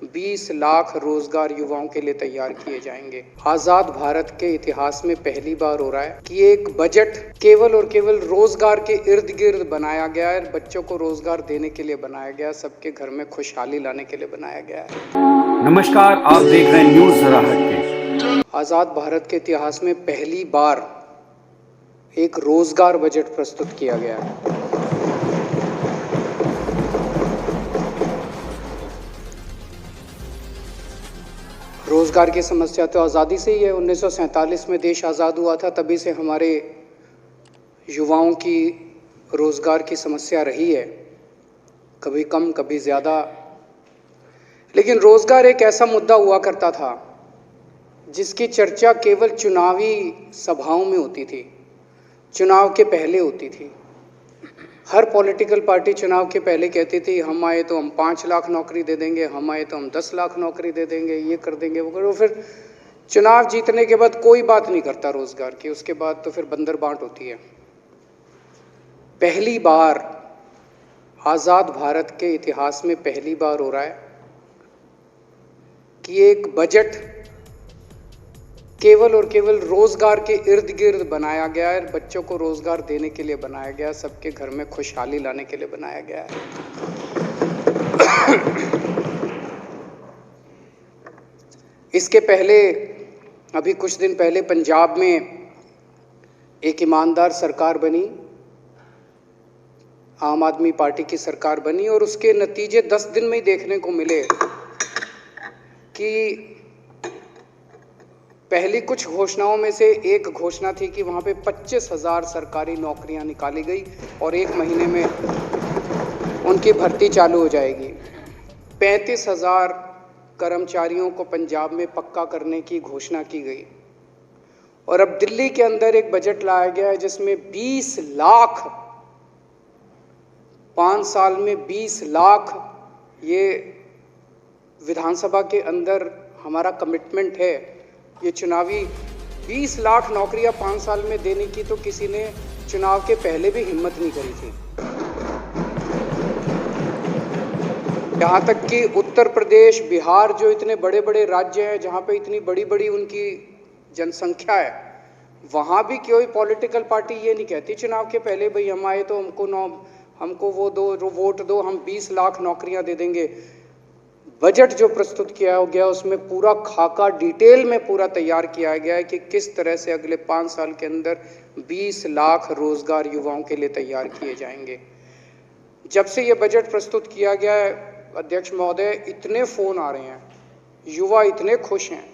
20 लाख रोजगार युवाओं के लिए तैयार किए जाएंगे। आजाद भारत के इतिहास में पहली बार हो रहा है कि एक बजट केवल और केवल रोजगार के इर्द गिर्द बनाया गया है, बच्चों को रोजगार देने के लिए बनाया गया, सबके घर में खुशहाली लाने के लिए बनाया गया है। नमस्कार, आप देख रहे हैं न्यूज जरा हटके। आजाद भारत के इतिहास में पहली बार एक रोजगार बजट प्रस्तुत किया गया है। रोजगार की समस्या तो आज़ादी से ही है। 1947 में देश आज़ाद हुआ था, तभी से हमारे युवाओं की रोजगार की समस्या रही है, कभी कम कभी ज़्यादा। लेकिन रोजगार एक ऐसा मुद्दा हुआ करता था जिसकी चर्चा केवल चुनावी सभाओं में होती थी, चुनाव के पहले होती थी। हर पॉलिटिकल पार्टी चुनाव के पहले कहती थी हम आए तो हम 5 लाख नौकरी दे देंगे, हम आए तो हम 10 लाख नौकरी दे देंगे, ये कर देंगे वो करो। फिर चुनाव जीतने के बाद कोई बात नहीं करता रोजगार की, उसके बाद तो फिर बंदर बांट होती है। पहली बार आजाद भारत के इतिहास में पहली बार हो रहा है कि एक बजट केवल और केवल रोजगार के इर्द गिर्द बनाया गया है, बच्चों को रोजगार देने के लिए बनाया गया, सबके घर में खुशहाली लाने के लिए बनाया गया है। इसके पहले अभी कुछ दिन पहले पंजाब में एक ईमानदार सरकार बनी, आम आदमी पार्टी की सरकार बनी, और उसके नतीजे 10 दिन में ही देखने को मिले कि पहली कुछ घोषणाओं में से एक घोषणा थी कि वहाँ पे 25,000 सरकारी नौकरियाँ निकाली गई और 1 महीने में उनकी भर्ती चालू हो जाएगी। 35,000 कर्मचारियों को पंजाब में पक्का करने की घोषणा की गई। और अब दिल्ली के अंदर एक बजट लाया गया है जिसमें 20 लाख, 5 साल में 20 लाख, ये विधानसभा के अंदर हमारा कमिटमेंट है। ये चुनावी 20 लाख नौकरियां 5 साल में देने की तो किसी ने चुनाव के पहले भी हिम्मत नहीं करी थी। यहाँ तक कि उत्तर प्रदेश, बिहार जो इतने बड़े बड़े राज्य हैं, जहाँ पे इतनी बड़ी बड़ी उनकी जनसंख्या है, वहाँ भी कोई पॉलिटिकल पार्टी ये नहीं कहती चुनाव के पहले भाई हम आए तो हमको वो दो, वोट दो, हम 20 लाख नौकरियां दे देंगे। बजट जो प्रस्तुत किया गया उसमें पूरा खाका डिटेल में पूरा तैयार किया गया है कि किस तरह से अगले 5 साल के अंदर 20 लाख रोजगार युवाओं के लिए तैयार किए जाएंगे। जब से ये बजट प्रस्तुत किया गया है अध्यक्ष महोदय, इतने फोन आ रहे हैं, युवा इतने खुश हैं,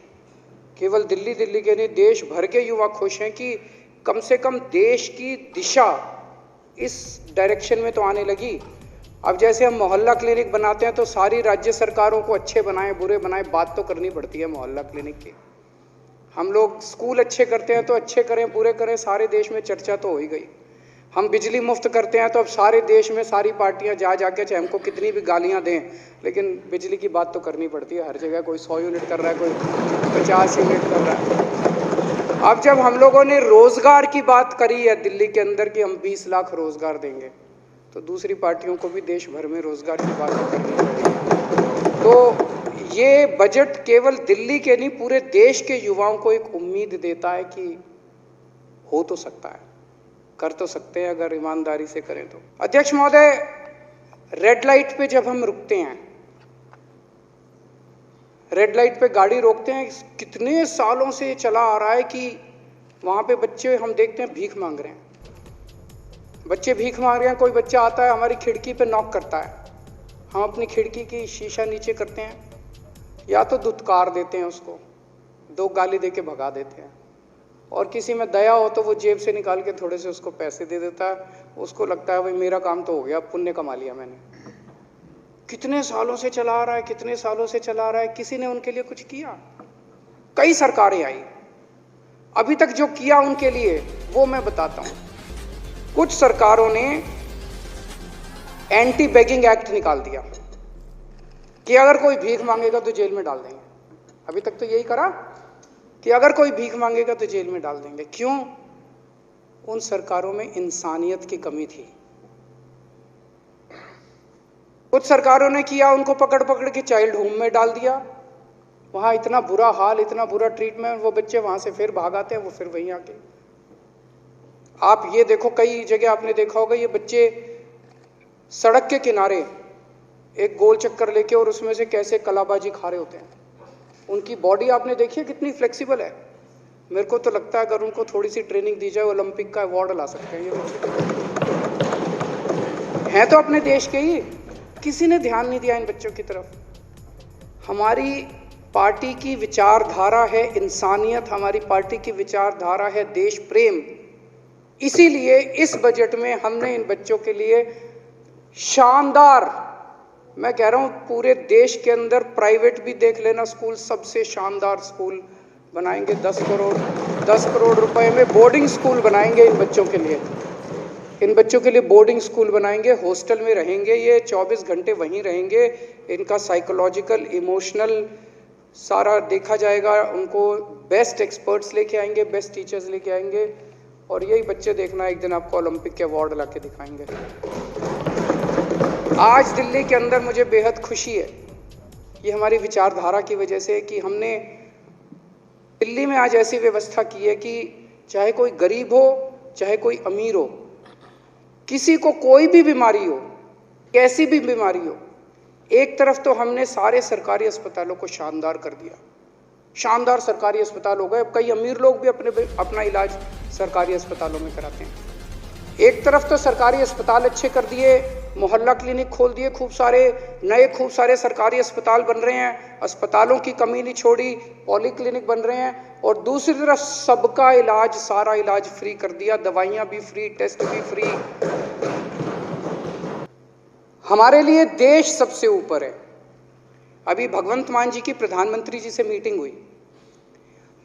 केवल दिल्ली के नहीं देश भर के युवा खुश हैं कि कम से कम देश की दिशा इस डायरेक्शन में तो आने लगी। अब जैसे हम मोहल्ला क्लिनिक बनाते हैं तो सारी राज्य सरकारों को अच्छे बनाएं बुरे बनाएं, बात तो करनी पड़ती है मोहल्ला क्लिनिक की। हम लोग स्कूल अच्छे करते हैं तो अच्छे करें बुरे करें, सारे देश में चर्चा तो हो ही गई। हम बिजली मुफ्त करते हैं तो अब सारे देश में सारी पार्टियां जा जाके चाहे हमको कितनी भी गालियां दें, लेकिन बिजली की बात तो करनी पड़ती है हर जगह। कोई 100 यूनिट कर रहा है, कोई 50 यूनिट कर रहा है। अब जब हम लोगों ने रोजगार की बात करी है दिल्ली के अंदर कि हम 20 लाख रोजगार देंगे, तो दूसरी पार्टियों को भी देश भर में रोजगार की बात करनी पड़ेगी। तो ये बजट केवल दिल्ली के नहीं पूरे देश के युवाओं को एक उम्मीद देता है कि हो तो सकता है, कर तो सकते हैं अगर ईमानदारी से करें तो। अध्यक्ष महोदय, रेड लाइट पे जब हम रुकते हैं, रेड लाइट पे गाड़ी रोकते हैं, कितने सालों से चला आ रहा है कि वहां पे बच्चे हम देखते हैं भीख मांग रहे हैं, बच्चे भीख मांग रहे हैं। कोई बच्चा आता है हमारी खिड़की पे नॉक करता है, हम अपनी खिड़की की शीशा नीचे करते हैं, या तो दुत्कार देते हैं उसको, 2 गाली दे के भगा देते हैं, और किसी में दया हो तो वो जेब से निकाल के थोड़े से उसको पैसे दे देता है। उसको लगता है भाई मेरा काम तो हो गया, पुण्य कमा लिया मैंने। कितने सालों से चला आ रहा है, कितने सालों से चला आ रहा है, किसी ने उनके लिए कुछ किया? कई सरकारें आई, अभी तक जो किया उनके लिए वो मैं बताता हूं। कुछ सरकारों ने एंटी बेगिंग एक्ट निकाल दिया कि अगर कोई भीख मांगेगा तो जेल में डाल देंगे। अभी तक तो यही करा कि अगर कोई भीख मांगेगा तो जेल में डाल देंगे। क्यों? उन सरकारों में इंसानियत की कमी थी। कुछ सरकारों ने किया, उनको पकड़ पकड़ के चाइल्ड होम में डाल दिया, वहां इतना बुरा हाल, इतना बुरा ट्रीटमेंट, वो बच्चे वहां से फिर भाग आते हैं, वो फिर वहीं आके। आप ये देखो, कई जगह आपने देखा होगा, ये बच्चे सड़क के किनारे एक गोल चक्कर लेके और उसमें से कैसे कलाबाजी खा रहे होते हैं। उनकी बॉडी आपने देखी है कितनी फ्लेक्सिबल है। मेरे को तो लगता है अगर उनको थोड़ी सी ट्रेनिंग दी जाए, ओलंपिक का अवार्ड ला सकते हैं ये बच्चे। हैं तो अपने देश के ही, किसी ने ध्यान नहीं दिया इन बच्चों की तरफ। हमारी पार्टी की विचारधारा है इंसानियत, हमारी पार्टी की विचारधारा है देश प्रेम। इसीलिए इस बजट में हमने इन बच्चों के लिए शानदार, मैं कह रहा हूं पूरे देश के अंदर प्राइवेट भी देख लेना स्कूल, सबसे शानदार स्कूल बनाएंगे। 10 करोड़ रुपए में बोर्डिंग स्कूल बनाएंगे इन बच्चों के लिए। इन बच्चों के लिए बोर्डिंग स्कूल बनाएंगे, हॉस्टल में रहेंगे, ये 24 घंटे वहीं रहेंगे। इनका साइकोलॉजिकल, इमोशनल सारा देखा जाएगा, उनको बेस्ट एक्सपर्ट्स लेके आएंगे, बेस्ट टीचर्स लेके आएंगे, और यही बच्चे देखना एक दिन आपको ओलंपिक के अवार्ड ला के दिखाएंगे। आज दिल्ली के अंदर मुझे बेहद खुशी है, ये हमारी विचारधारा की वजह से, कि हमने दिल्ली में आज ऐसी व्यवस्था की है कि चाहे कोई गरीब हो, चाहे कोई अमीर हो, किसी को कोई भी बीमारी हो, कैसी भी बीमारी हो, एक तरफ तो हमने सारे सरकारी अस्पतालों को शानदार कर दिया, शानदार सरकारी अस्पताल हो गए। अब कई अमीर लोग भी अपना इलाज सरकारी अस्पतालों में कराते हैं। एक तरफ तो सरकारी अस्पताल अच्छे कर दिए, मोहल्ला क्लिनिक खोल दिए, खूब सारे सरकारी अस्पताल बन रहे हैं, अस्पतालों की कमी नहीं छोड़ी, पॉली क्लिनिक बन रहे हैं, और दूसरी तरफ सबका इलाज, सारा इलाज फ्री कर दिया, दवाइयां भी फ्री, टेस्ट भी फ्री। हमारे लिए देश सबसे ऊपर है। अभी भगवंत मान जी की प्रधानमंत्री जी से मीटिंग हुई।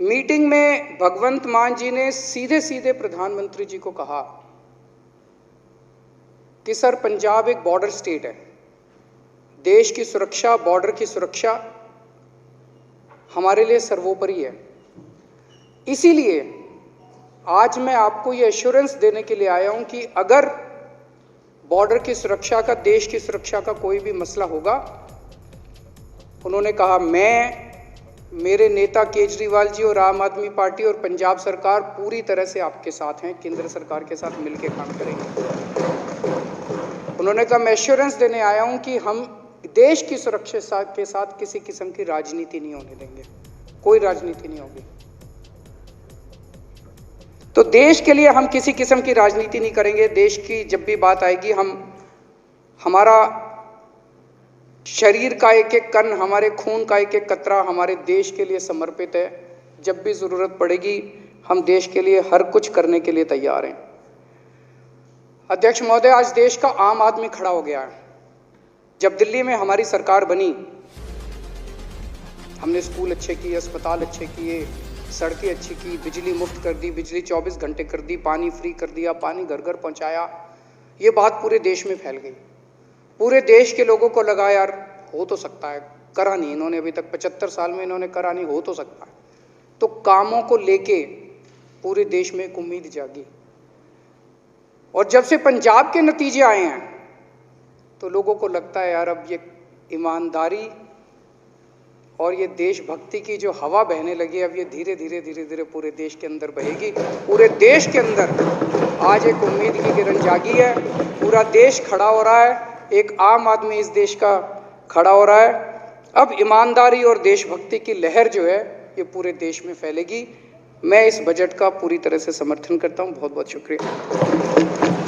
मीटिंग में भगवंत मान जी ने सीधे सीधे प्रधानमंत्री जी को कहा कि सर, पंजाब एक बॉर्डर स्टेट है, देश की सुरक्षा, बॉर्डर की सुरक्षा हमारे लिए सर्वोपरि है। इसीलिए आज मैं आपको ये एश्योरेंस देने के लिए आया हूं कि अगर बॉर्डर की सुरक्षा का, देश की सुरक्षा का कोई भी मसला होगा, उन्होंने कहा मेरे नेता केजरीवाल जी और आम आदमी पार्टी और पंजाब सरकार पूरी तरह से आपके साथ हैं, केंद्र सरकार के साथ मिलकर काम करेंगे। उन्होंने कहा मैं एश्योरेंस देने आया हूं कि हम देश की सुरक्षा के साथ किसी किस्म की राजनीति नहीं होने देंगे, कोई राजनीति नहीं होगी। तो देश के लिए हम किसी किस्म की राजनीति नहीं करेंगे। देश की जब भी बात आएगी, हमारा शरीर का एक एक कण, हमारे खून का एक एक कतरा हमारे देश के लिए समर्पित है। जब भी जरूरत पड़ेगी हम देश के लिए हर कुछ करने के लिए तैयार हैं। अध्यक्ष महोदय, आज देश का आम आदमी खड़ा हो गया है। जब दिल्ली में हमारी सरकार बनी, हमने स्कूल अच्छे किए, अस्पताल अच्छे किए, सड़कें अच्छी की, बिजली मुफ्त कर दी, बिजली 24 घंटे कर दी, पानी फ्री कर दिया, पानी घर घर पहुंचाया। ये बात पूरे देश में फैल गई। पूरे देश के लोगों को लगा यार हो तो सकता है, करा नहीं इन्होंने अभी तक, 75 साल में इन्होंने करा नहीं, हो तो सकता है। तो कामों को लेके पूरे देश में एक उम्मीद जागी। और जब से पंजाब के नतीजे आए हैं तो लोगों को लगता है यार अब ये ईमानदारी और ये देशभक्ति की जो हवा बहने लगी, अब ये धीरे धीरे पूरे देश के अंदर बहेगी। पूरे देश के अंदर आज एक उम्मीद की किरण जागी है। पूरा देश खड़ा हो रहा है, एक आम आदमी इस देश का खड़ा हो रहा है। अब ईमानदारी और देशभक्ति की लहर जो है ये पूरे देश में फैलेगी। मैं इस बजट का पूरी तरह से समर्थन करता हूं। बहुत बहुत शुक्रिया।